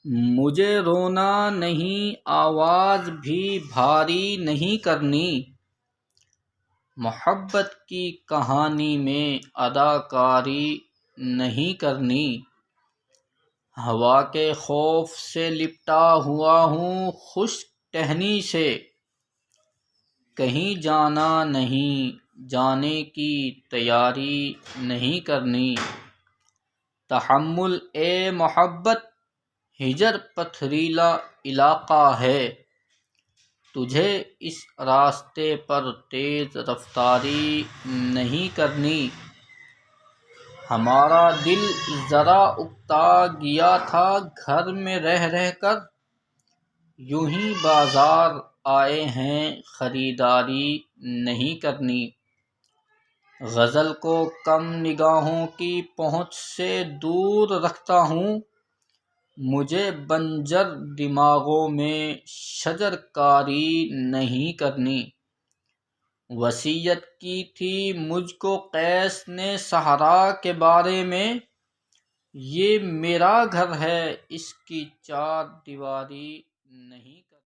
مجھے رونا نہیں، آواز بھی بھاری نہیں کرنی، محبت کی کہانی میں اداکاری نہیں کرنی۔ ہوا کے خوف سے لپٹا ہوا ہوں خشک ٹہنی سے، کہیں جانا نہیں، جانے کی تیاری نہیں کرنی۔ تحمل اے محبت، ہجر پتھریلا علاقہ ہے، تجھے اس راستے پر تیز رفتاری نہیں کرنی۔ ہمارا دل ذرا اکتا گیا تھا گھر میں رہ رہ کر، یوں ہی بازار آئے ہیں خریداری نہیں کرنی۔ غزل کو کم نگاہوں کی پہنچ سے دور رکھتا ہوں، مجھے بنجر دماغوں میں شجر کاری نہیں کرنی۔ وصیت کی تھی مجھ کو قیس نے صحرا کے بارے میں، یہ میرا گھر ہے، اس کی چار دیواری نہیں کرنی۔